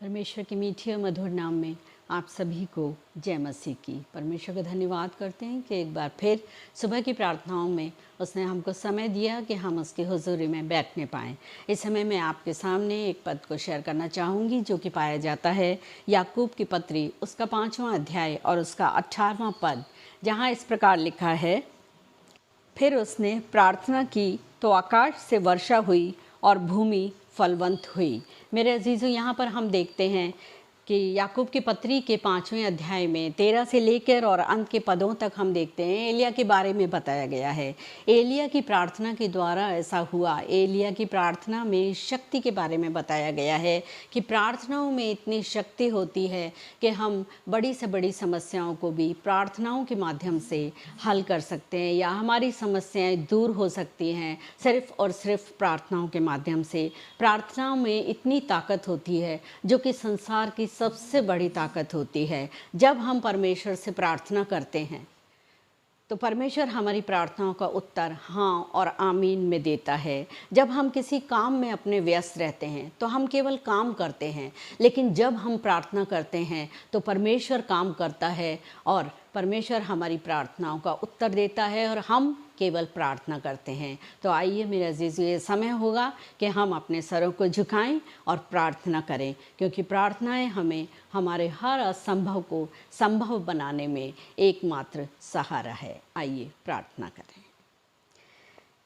परमेश्वर के मीठे और मधुर नाम में आप सभी को जय मसीह की। परमेश्वर का धन्यवाद करते हैं कि एक बार फिर सुबह की प्रार्थनाओं में उसने हमको समय दिया कि हम उसकी हुजूरी में बैठने पाएँ। इस समय मैं आपके सामने एक पद को शेयर करना चाहूँगी जो कि पाया जाता है याकूब की पत्री उसका 5वां अध्याय और उसका 18वां पद, जहाँ इस प्रकार लिखा है, फिर उसने प्रार्थना की तो आकाश से वर्षा हुई और भूमि फलवंत हुई। मेरे अजीज़ों, यहाँ पर हम देखते हैं कि याकूब की पत्री के 5वें अध्याय में 13 से लेकर और अंत के पदों तक हम देखते हैं एलिया के बारे में बताया गया है। एलिया की प्रार्थना के द्वारा ऐसा हुआ। एलिया की प्रार्थना में शक्ति के बारे में बताया गया है कि प्रार्थनाओं में इतनी शक्ति होती है कि हम बड़ी से बड़ी समस्याओं को भी प्रार्थनाओं के माध्यम से हल कर सकते हैं, या हमारी समस्याएं दूर हो सकती हैं सिर्फ और सिर्फ प्रार्थनाओं के माध्यम से। प्रार्थनाओं में इतनी ताकत होती है जो कि संसार की सबसे बड़ी ताकत होती है। जब हम परमेश्वर से प्रार्थना करते हैं तो परमेश्वर हमारी प्रार्थनाओं का उत्तर हाँ और आमीन में देता है। जब हम किसी काम में अपने व्यस्त रहते हैं तो हम केवल काम करते हैं, लेकिन जब हम प्रार्थना करते हैं तो परमेश्वर काम करता है और परमेश्वर हमारी प्रार्थनाओं का उत्तर देता है और हम केवल प्रार्थना करते हैं। तो आइए मेरे अजीज़, ये समय होगा कि हम अपने सरों को झुकाएं और प्रार्थना करें, क्योंकि प्रार्थनाएं हमें हमारे हर असंभव को संभव बनाने में एकमात्र सहारा है। आइए प्रार्थना करें।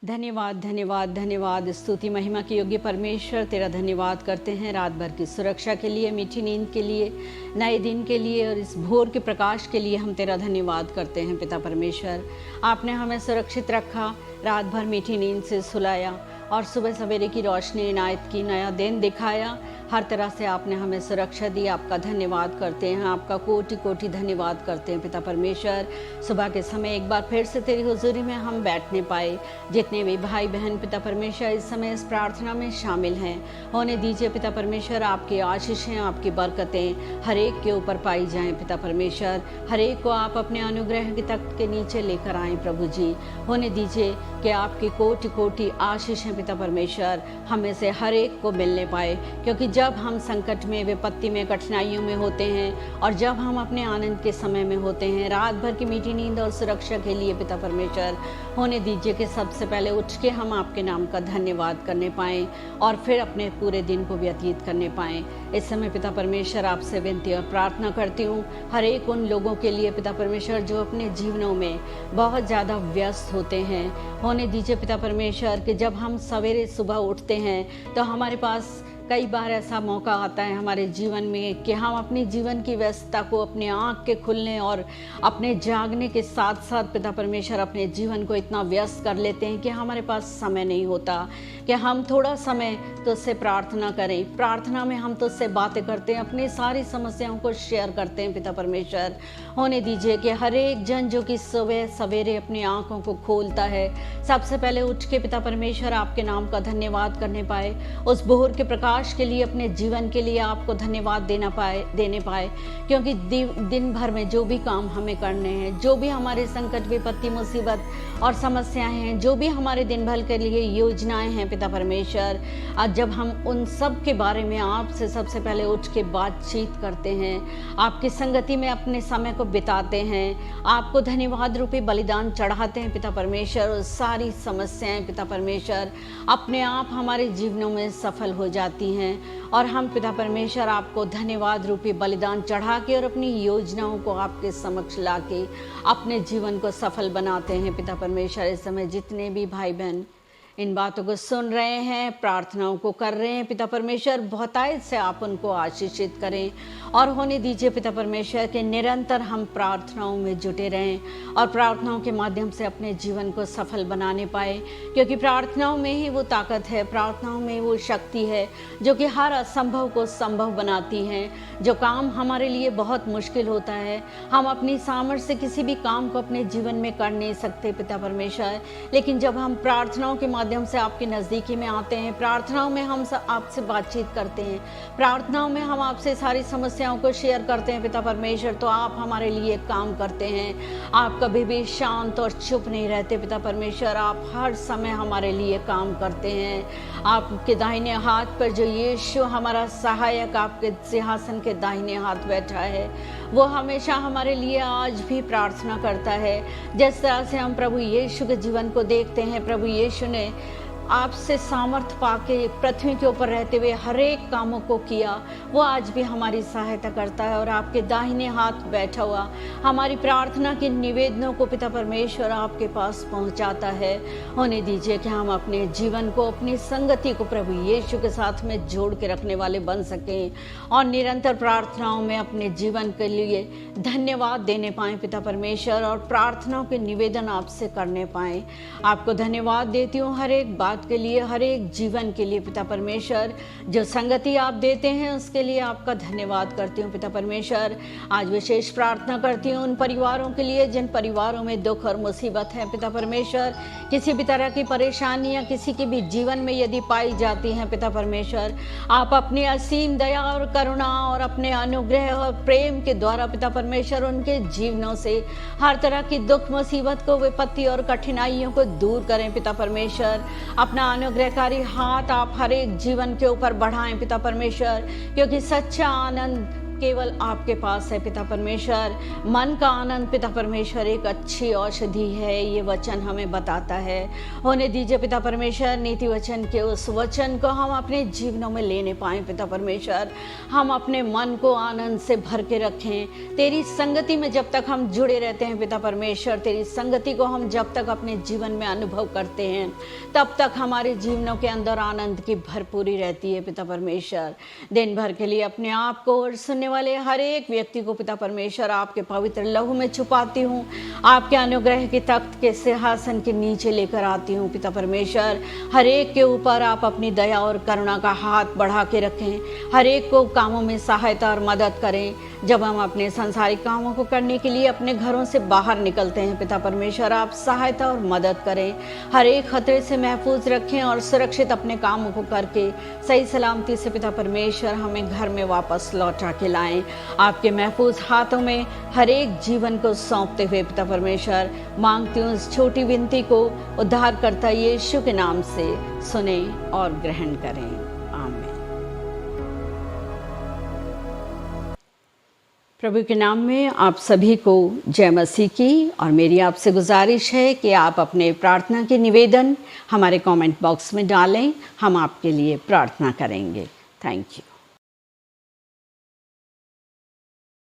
धन्यवाद धन्यवाद धन्यवाद, स्तुति महिमा के योग्य परमेश्वर, तेरा धन्यवाद करते हैं रात भर की सुरक्षा के लिए, मीठी नींद के लिए, नए दिन के लिए और इस भोर के प्रकाश के लिए हम तेरा धन्यवाद करते हैं। पिता परमेश्वर, आपने हमें सुरक्षित रखा, रात भर मीठी नींद से सुलाया और सुबह सवेरे की रोशनी इनायत की, नया दिन दिखाया। हर तरह से आपने हमें सुरक्षा दी। आपका धन्यवाद करते हैं, आपका कोटि कोटि धन्यवाद करते हैं पिता परमेश्वर। सुबह के समय एक बार फिर से तेरी हुजूरी में हम बैठने पाए। जितने भी भाई बहन पिता परमेश्वर इस समय इस प्रार्थना में शामिल हैं, होने दीजिए पिता परमेश्वर, आपकी आशीषें, आपकी बरकतें हर एक के ऊपर पाई जाएं पिता परमेश्वर। हर एक को आप अपने अनुग्रह के तख्त के नीचे लेकर आएँ प्रभु जी। होने दीजिए कि आपकी कोटि कोटि आशीषें पिता परमेश्वर हमें से हर एक को मिलने पाए, क्योंकि जब हम संकट में, विपत्ति में, कठिनाइयों में होते हैं और जब हम अपने आनंद के समय में होते हैं, रात भर की मीठी नींद और सुरक्षा के लिए पिता परमेश्वर होने दीजिए कि सबसे पहले उठ के हम आपके नाम का धन्यवाद करने पाएँ और फिर अपने पूरे दिन को व्यतीत करने पाएँ। इस समय पिता परमेश्वर आपसे विनती और प्रार्थना करती हूँ हर एक उन लोगों के लिए पिता परमेश्वर जो अपने जीवनों में बहुत ज़्यादा व्यस्त होते हैं। होने दीजिए पिता परमेश्वर कि जब हम सवेरे सुबह उठते हैं तो हमारे पास कई बार ऐसा मौका आता है हमारे जीवन में कि हम अपनी जीवन की व्यस्तता को, अपने आँख के खुलने और अपने जागने के साथ साथ पिता परमेश्वर अपने जीवन को इतना व्यस्त कर लेते हैं कि हमारे पास समय नहीं होता कि हम थोड़ा समय तुझसे प्रार्थना करें। प्रार्थना में हम तुझसे बातें करते हैं, अपनी सारी समस्याओं को शेयर करते हैं पिता परमेश्वर। होने दीजिए कि हर एक जन जो कि सुबह सवेरे अपनी आँखों को खोलता है, सबसे पहले उठ के पिता परमेश्वर आपके नाम का धन्यवाद करने पाए, उस भोर के प्रकाश के लिए, अपने जीवन के लिए आपको धन्यवाद देने पाए, क्योंकि दिन भर में जो भी काम हमें करने हैं, जो भी हमारे संकट, विपत्ति, मुसीबत और समस्याएं हैं, जो भी हमारे दिन भर के लिए योजनाएं हैं पिता परमेश्वर, आज जब हम उन सब के बारे में आपसे सबसे पहले उठ के बातचीत करते हैं, आपकी संगति में अपने समय को बिताते हैं, आपको धन्यवाद रूपी बलिदान चढ़ाते हैं पिता परमेश्वर, और सारी समस्याएं पिता परमेश्वर अपने आप हमारे जीवनों में सफल हो जाती हैं और हम पिता परमेश्वर आपको धन्यवाद रूपी बलिदान चढ़ा के और अपनी योजनाओं को आपके समक्ष ला के अपने जीवन को सफल बनाते हैं पिता परमेश्वर। इस समय जितने भी भाई बहन इन बातों को सुन रहे हैं, प्रार्थनाओं को कर रहे हैं पिता परमेश्वर, बहुतायत से आप उनको आशीषित करें और होने दीजिए पिता परमेश्वर कि निरंतर हम प्रार्थनाओं में जुटे रहें और प्रार्थनाओं के माध्यम से अपने जीवन को सफल बनाने पाए, क्योंकि प्रार्थनाओं में ही वो ताकत है, प्रार्थनाओं में वो शक्ति है जो कि हर असंभव को संभव बनाती है। जो काम हमारे लिए बहुत मुश्किल होता है, हम अपनी सामर्थ्य से किसी भी काम को अपने जीवन में कर नहीं सकते पिता परमेश्वर, लेकिन जब हम प्रार्थनाओं के माध्यम से आपकी नज़दीकी में आते हैं, प्रार्थनाओं में हम आपसे बातचीत करते हैं, प्रार्थनाओं में हम आपसे सारी समस्याओं को शेयर करते हैं पिता परमेश्वर, तो आप हमारे लिए काम करते हैं। आप कभी भी शांत और चुप नहीं रहते पिता परमेश्वर, आप हर समय हमारे लिए काम करते हैं। आपके दाहिने हाथ पर जो यीशु हमारा सहायक आपके सिंहासन के दाहिने हाथ बैठा है, वो हमेशा हमारे लिए आज भी प्रार्थना करता है। जिस तरह से हम प्रभु यीशु के जीवन को देखते हैं, प्रभु यीशु ने आपसे सामर्थ पाके पृथ्वी के ऊपर रहते हुए हर एक कामों को किया, वो आज भी हमारी सहायता करता है और आपके दाहिने हाथ बैठा हुआ हमारी प्रार्थना के निवेदनों को पिता परमेश्वर आपके पास पहुंचाता है। होने दीजिए कि हम अपने जीवन को, अपनी संगति को प्रभु यीशु के साथ में जोड़ के रखने वाले बन सकें और निरंतर प्रार्थनाओं में अपने जीवन के लिए धन्यवाद देने पाएँ पिता परमेश्वर, और प्रार्थनाओं के निवेदन आपसे करने पाएँ। आपको धन्यवाद देती हूँ हर एक बात के लिए, हर एक जीवन के लिए पिता परमेश्वर। जो संगति आप देते हैं उसके लिए आपका धन्यवाद करती हूँ पिता परमेश्वर। आज विशेष प्रार्थना करती हूँ उन परिवारों के लिए जिन परिवारों में दुख और मुसीबत है पिता परमेश्वर। किसी भी तरह की परेशानियाँ किसी के भी जीवन में यदि पाई जाती हैं पिता परमेश्वर, आप अपनी असीम दया और करुणा और अपने अनुग्रह और प्रेम के द्वारा पिता परमेश्वर उनके जीवनों से हर तरह की दुख मुसीबत को, विपत्ति और कठिनाइयों को दूर करें पिता परमेश्वर। अपना अनुग्रहकारी हाथ आप हर एक जीवन के ऊपर बढ़ाएं पिता परमेश्वर, क्योंकि सच्चा आनंद केवल आपके पास है पिता परमेश्वर। मन का आनंद पिता परमेश्वर एक अच्छी औषधि है, ये वचन हमें बताता है। होने दीजिए पिता परमेश्वर, नीति वचन के उस वचन को हम अपने जीवनों में लेने पाएं पिता परमेश्वर। हम अपने मन को आनंद से भर के रखें। तेरी संगति में जब तक हम जुड़े रहते हैं पिता परमेश्वर, तेरी संगति को हम जब तक अपने जीवन में अनुभव करते हैं, तब तक हमारे जीवनों के अंदर आनंद की भरपूरी रहती है पिता परमेश्वर। दिन भर के लिए अपने आप को और सुनने वाले हर एक व्यक्ति को पिता परमेश्वर आपके पवित्र लहू में छुपाती हूँ। आपके अनुग्रह के तख्त के सिंहासन के नीचे लेकर आती हूँ पिता परमेश्वर। हर एक के ऊपर आप अपनी दया और करुणा का हाथ बढ़ा के रखें। हर एक को कामों में सहायता और मदद करें। जब हम अपने सांसारिक कामों को करने के लिए अपने घरों से बाहर निकलते हैं पिता परमेश्वर, आप सहायता और मदद करें। हर एक खतरे से महफूज रखें और सुरक्षित अपने कामों को करके सही सलामती से पिता परमेश्वर हमें घर में वापस लौटा के लाएं। आपके महफूज हाथों में हर एक जीवन को सौंपते हुए पिता परमेश्वर मांगती हूँ इस छोटी विनती को उद्धारकर्ता यीशु के नाम से सुने और ग्रहण करें। आमीन। प्रभु के नाम में आप सभी को जय मसीह की। और मेरी आपसे गुजारिश है कि आप अपने प्रार्थना के निवेदन हमारे कमेंट बॉक्स में डालें, हम आपके लिए प्रार्थना करेंगे। Thank you.